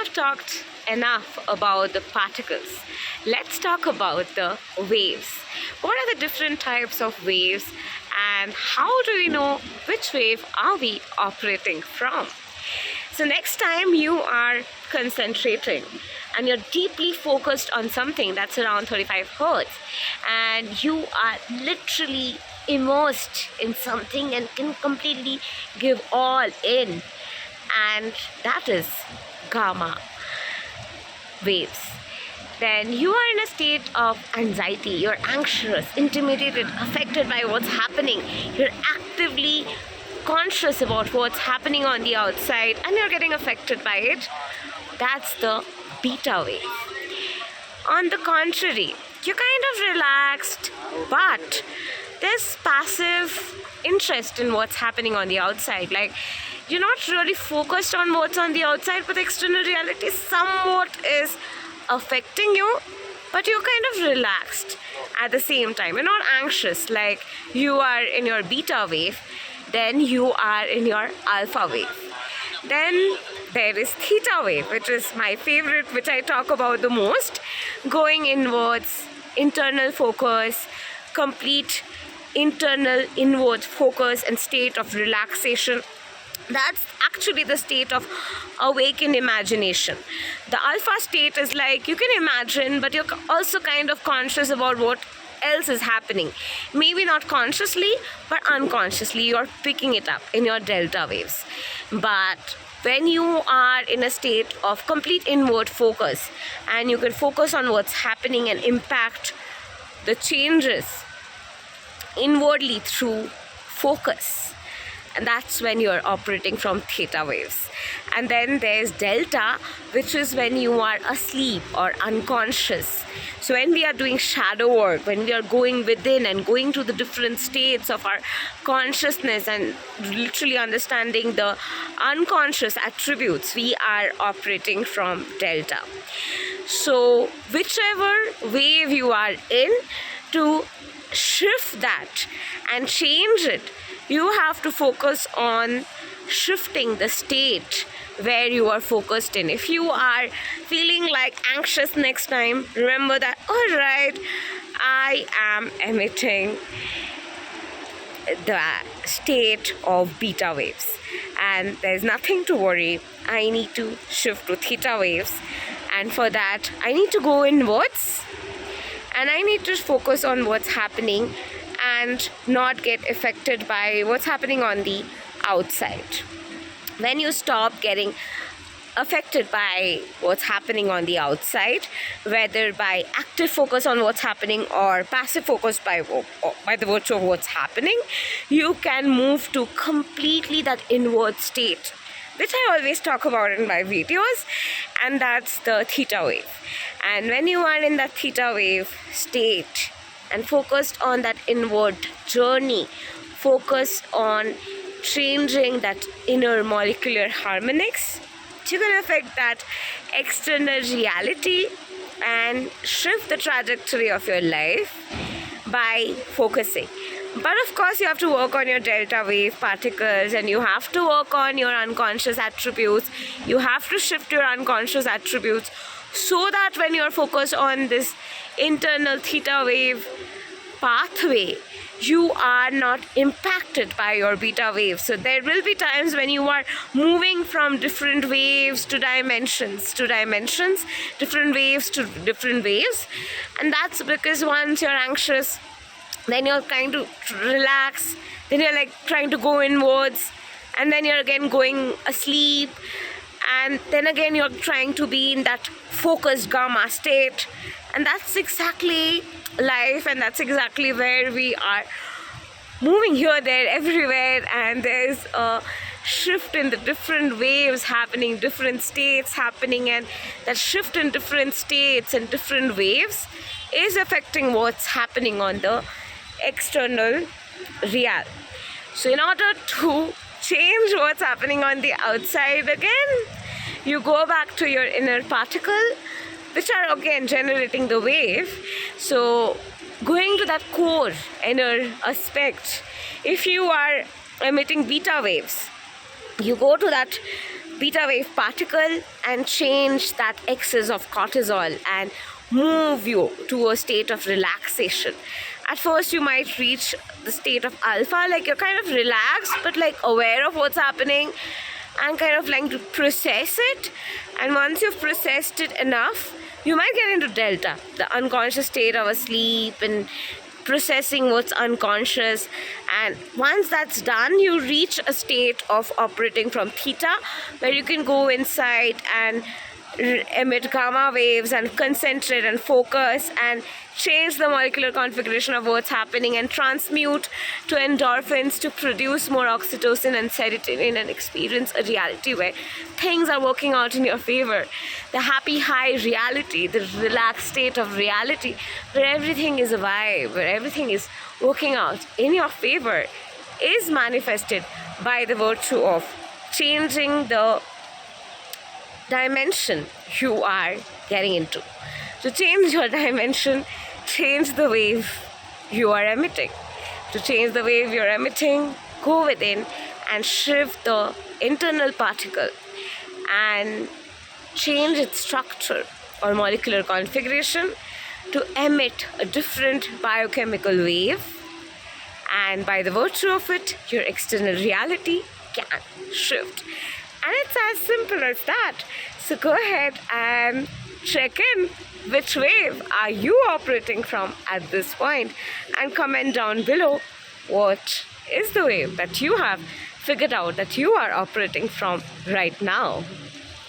have talked enough about the particles. Let's talk about the waves. What are the different types of waves, and how do we know which wave are we operating from? So next time you are concentrating and you're deeply focused on something that's around 35 hertz, and you are literally immersed in something and can completely give all in, and that is gamma waves, then you are in a state of anxiety. You're anxious, intimidated, affected by what's happening. You're actively conscious about what's happening on the outside and you're getting affected by it. That's the beta wave. On the contrary, you're kind of relaxed, but there's passive interest in what's happening on the outside. Like, you're not really focused on what's on the outside, but the external reality somewhat is affecting you, but you're kind of relaxed at the same time. You're not anxious like you are in your beta wave, then you are in your alpha wave. Then there is theta wave, which is my favorite, which I talk about the most. Going inwards, internal focus, complete internal inward focus and state of relaxation. That's actually the state of awakened imagination. The alpha state is like you can imagine, but you're also kind of conscious about what else is happening. Maybe not consciously, but unconsciously you're picking it up in your delta waves. But when you are in a state of complete inward focus and you can focus on what's happening and impact the changes inwardly through focus, and that's when you're operating from theta waves. And then there's delta, which is when you are asleep or unconscious. So when we are doing shadow work, when we are going within and going to the different states of our consciousness and literally understanding the unconscious attributes, we are operating from delta. So whichever wave you are in, to shift that and change it, you have to focus on shifting the state where you are focused in. If you are feeling like anxious next time, remember that, all right, I am emitting the state of beta waves and there's nothing to worry. I need to shift to theta waves, and for that I need to go inwards and I need to focus on what's happening and not get affected by what's happening on the outside. When you stop getting affected by what's happening on the outside, whether by active focus on what's happening or passive focus by the virtue of what's happening, you can move to completely that inward state, which I always talk about in my videos, and that's the theta wave. And when you are in that theta wave state and focused on that inward journey, focused on changing that inner molecular harmonics, you can affect that external reality and shift the trajectory of your life by focusing. But of course you have to work on your delta wave particles, and you have to work on your unconscious attributes. You have to shift your unconscious attributes so that when you're focused on this internal theta wave pathway, you are not impacted by your beta wave. So there will be times when you are moving from different waves to dimensions, different waves to different waves. And that's because once you're anxious, then you're trying to relax, then you're like trying to go inwards, and then you're again going asleep, and then again you're trying to be in that focused gamma state. And that's exactly life, and that's exactly where we are moving here, there, everywhere. And there's a shift in the different waves happening, different states happening, and that shift in different states and different waves is affecting what's happening on the external real. So in order to change what's happening on the outside, again you go back to your inner particle, which are again generating the wave. So going to that core inner aspect, if you are emitting beta waves, you go to that beta wave particle and change that excess of cortisol and move you to a state of relaxation. At first, you might reach the state of alpha, like you're kind of relaxed but like aware of what's happening and kind of like to process it. And once you've processed it enough, you might get into delta, the unconscious state of asleep and processing what's unconscious. And once that's done, you reach a state of operating from theta, where you can go inside and emit gamma waves and concentrate and focus and change the molecular configuration of what's happening and transmute to endorphins to produce more oxytocin and serotonin and experience a reality where things are working out in your favor. The happy high reality, the relaxed state of reality where everything is a vibe, where everything is working out in your favor, is manifested by the virtue of changing the dimension you are getting into. To change your dimension, change the wave you are emitting. To change the wave you're emitting, go within and shift the internal particle and change its structure or molecular configuration to emit a different biochemical wave, and by the virtue of it, your external reality can shift. And it's as simple as that. So go ahead and check in. Which wave are you operating from at this point? And comment down below what is the wave that you have figured out that you are operating from right now.